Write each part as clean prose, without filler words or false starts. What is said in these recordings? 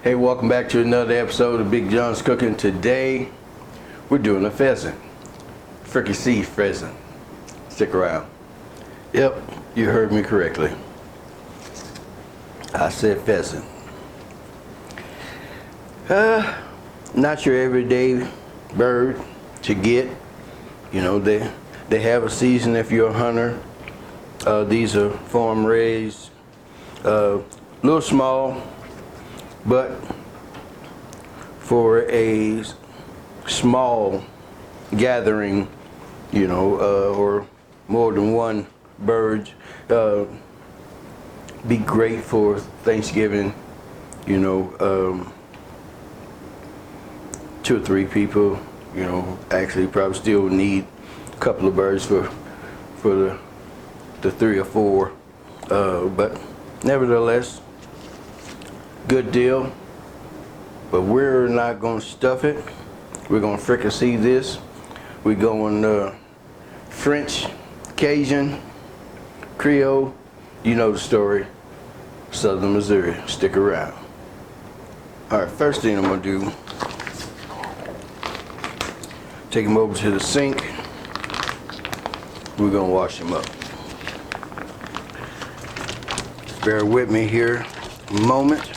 Hey, welcome back to another episode of Big John's Cooking. Today, we're doing a pheasant. Fricassee pheasant. Stick around. Yep, you heard me correctly. I said pheasant. Not your everyday bird to get. You know, they have a season if you're a hunter. These are farm raised, little small, but for a small gathering, you know, or more than one bird, be great for Thanksgiving, you know, 2 or 3 people, you know, actually probably still need a couple of birds for the 3 or 4, but nevertheless, good deal. But we're not going to stuff it. We're going to fricassee this. We're going French, Cajun, Creole. You know the story. Southern Missouri. Stick around. All right, first thing I'm going to do, take them over to the sink. We're going to wash them up. Bear with me here a moment.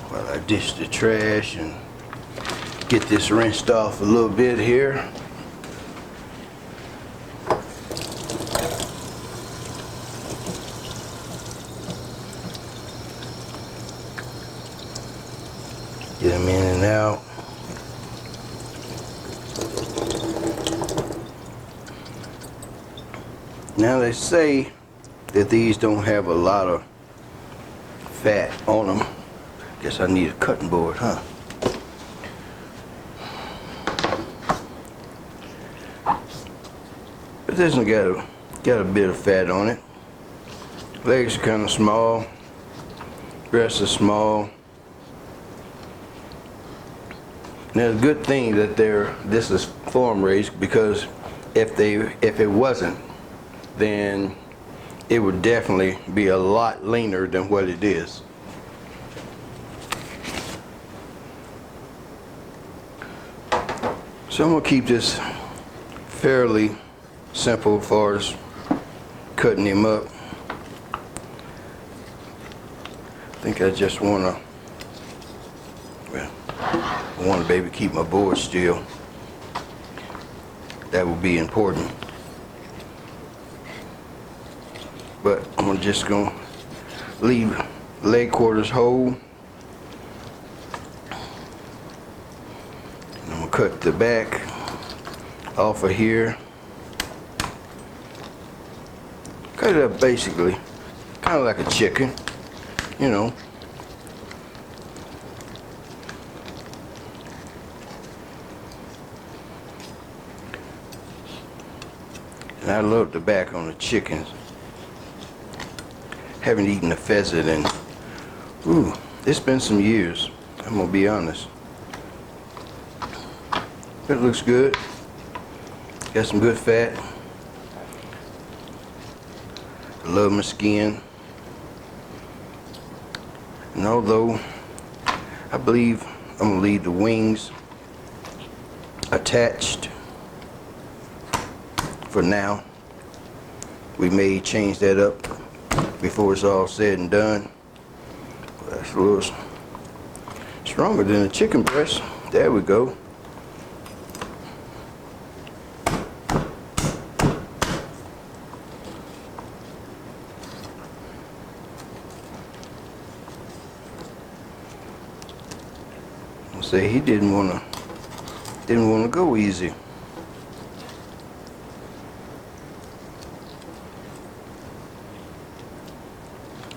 While I dish the trash and get this rinsed off a little bit here. Get them in and out. Now they say that these don't have a lot of fat on them. Guess I need a cutting board, huh? But this one got a bit of fat on it. Legs are kind of small. Breasts are small. Now, it's a good thing that this is farm raised, because if it wasn't, then it would definitely be a lot leaner than what it is. So I'm gonna keep this fairly simple as far as cutting him up. I think I just wanna, well, I want to be able to keep my board still. That would be important. But I'm just gonna leave leg quarters whole. And I'm gonna cut the back off of here. Cut it up basically, kind of like a chicken, you know. And I love the back on the chickens. Haven't eaten a pheasant in, it's been some years, I'm gonna be honest. But it looks good. Got some good fat. I love my skin. And although I believe I'm gonna leave the wings attached for now, we may change that up before it's all said and done. That's a little stronger than a chicken breast. There we go. I'll say he didn't wanna go easy.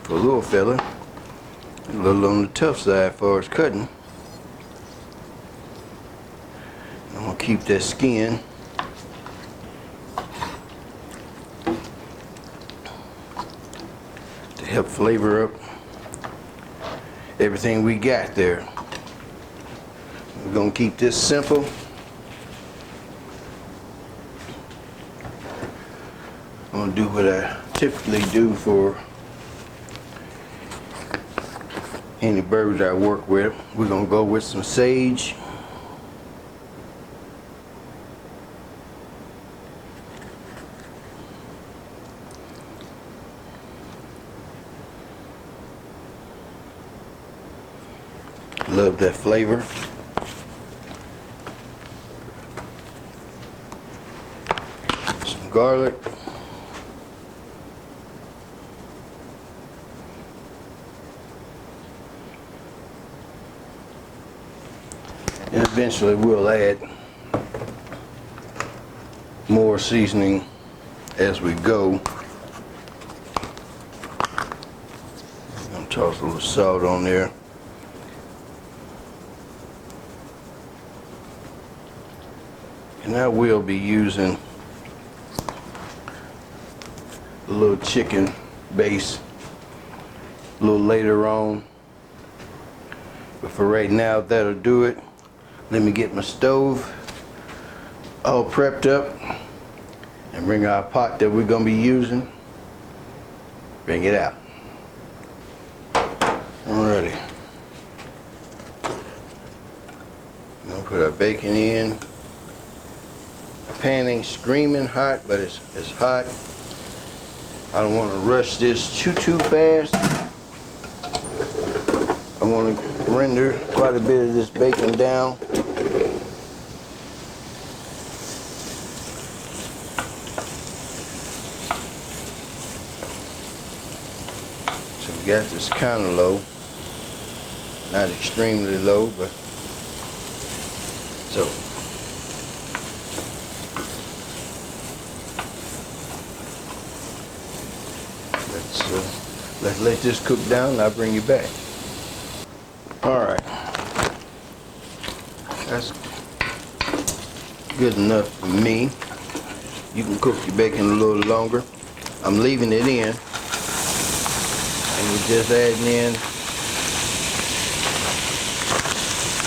For a little fella, a little on the tough side as far as cutting. I'm gonna keep that skin. To help flavor up everything we got there. We're gonna keep this simple. I'm gonna do what I typically do for any birds I work with, we're gonna go with some sage. Love that flavor. Some garlic. And eventually we'll add more seasoning as we go. I'm gonna toss a little salt on there. And I will be using a little chicken base a little later on. But for right now, that'll do it. Let me get my stove all prepped up and bring our pot that we're gonna be using. Bring it out. Alrighty. I'm gonna put our bacon in. The pan ain't screaming hot, but it's hot. I don't want to rush this too fast. I want to render quite a bit of this bacon down. So we got this kind of low, not extremely low, but so. Let's let this cook down and I'll bring you back. Alright. That's good enough for me. You can cook your bacon a little longer. I'm leaving it in. And we're just adding in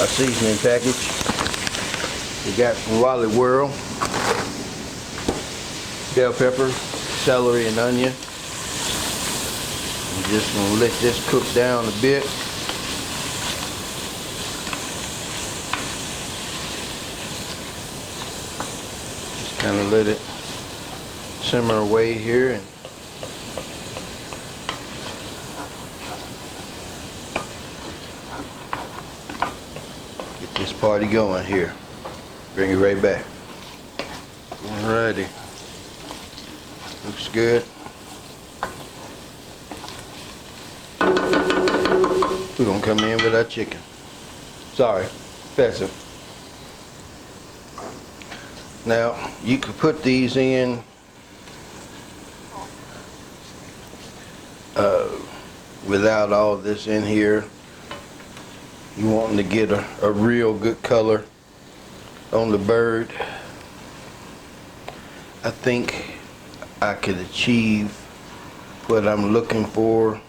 our seasoning package. We got from Wally World. Bell pepper, celery, and onion. I'm just gonna let this cook down a bit. Just kind of let it simmer away here and get this party going here. Bring it right back. Alrighty. Looks good. We're gonna come in with our chicken. Sorry, pheasant. Now, you could put these in without all this in here. You want to get a real good color on the bird. I think I could achieve what I'm looking for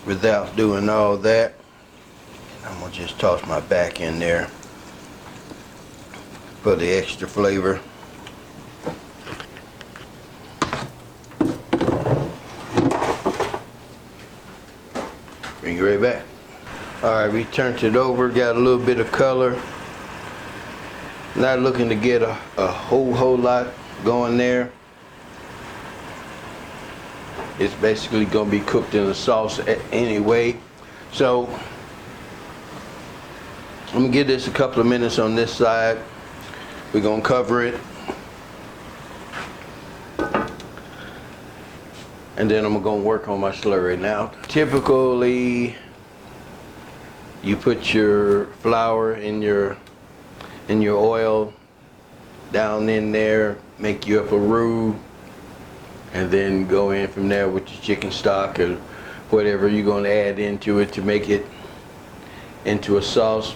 without doing all that. I'm gonna just toss my back in there for the extra flavor. Bring it right back. Alright, we turned it over, got a little bit of color. Not looking to get a whole lot going there. It's basically going to be cooked in the sauce anyway. So I'm going to give this a couple of minutes on this side. We're going to cover it. And then I'm going to work on my slurry. Now, typically you put your flour in your oil down in there, make you up a roux, and then go in from there with your chicken stock or whatever you're going to add into it to make it into a sauce.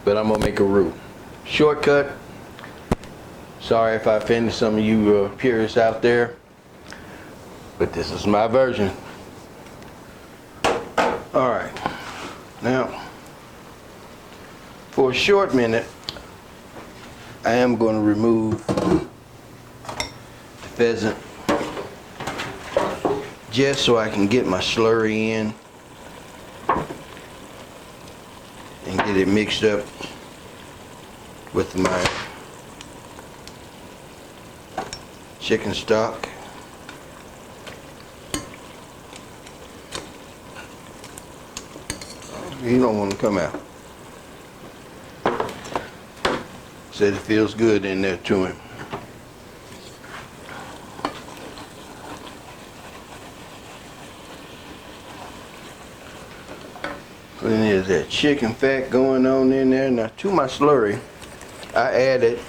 But I'm going to make a roux. Shortcut. Sorry if I offended some of you purists out there, but this is my version. Alright, now for a short minute I am going to remove the pheasant just so I can get my slurry in and get it mixed up with my chicken stock. He don't want to come out. Said it feels good in there to him. Then there's that chicken fat going on in there. Now to my slurry, I added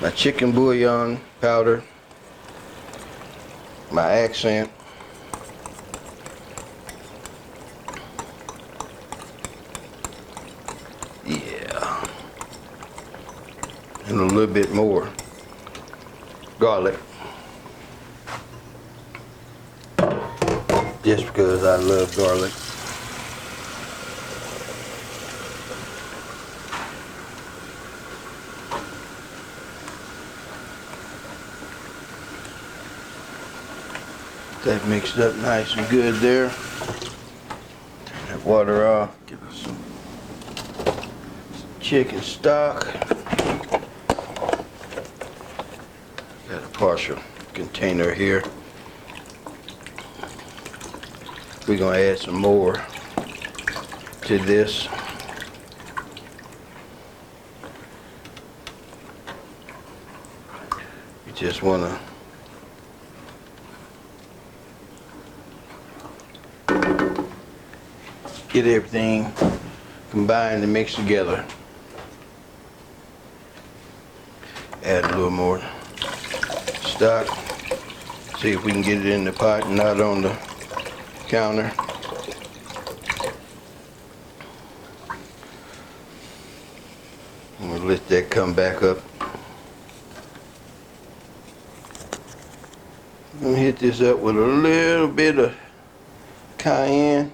my chicken bouillon powder, my accent, yeah, and a little bit more garlic, just because I love garlic. That mixed up nice and good there. Turn that water off. Give us some chicken stock. Got a partial container here. We're gonna add some more to this. You just wanna get everything combined and mixed together. Add a little more stock. See if we can get it in the pot and not on the counter. I'm gonna let that come back up. I'm gonna hit this up with a little bit of cayenne,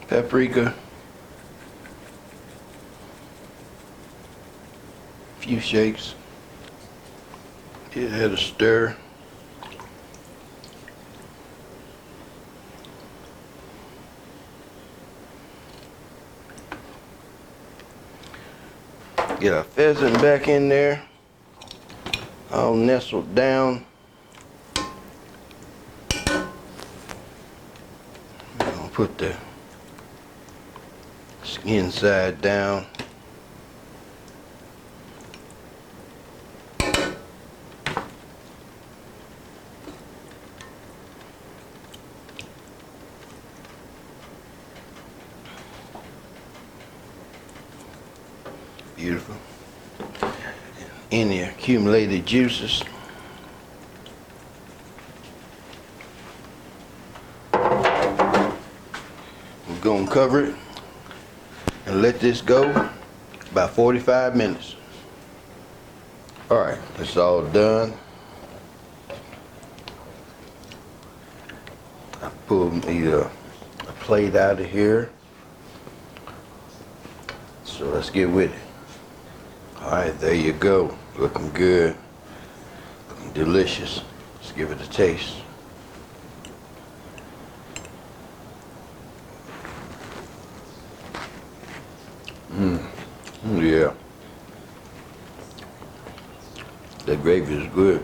paprika, a few shakes. Give that a stir. Get our pheasant back in there, all nestled down. I'm gonna put the skin side down. Beautiful. Any accumulated juices. We're gonna cover it and let this go about 45 minutes. All right, it's all done. I pulled me a plate out of here. So let's get with it. All right, there you go. Looking good, looking delicious. Let's give it a taste. Yeah. That gravy is good.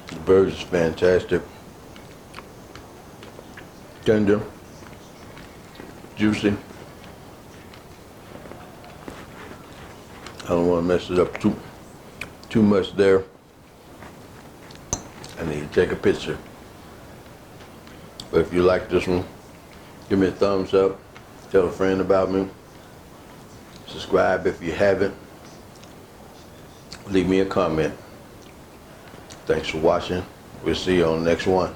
The birds is fantastic. Tender, juicy. I don't want to mess it up too much there. I need to take a picture. But if you like this one, give me a thumbs up. Tell a friend about me. Subscribe if you haven't. Leave me a comment. Thanks for watching. We'll see you on the next one.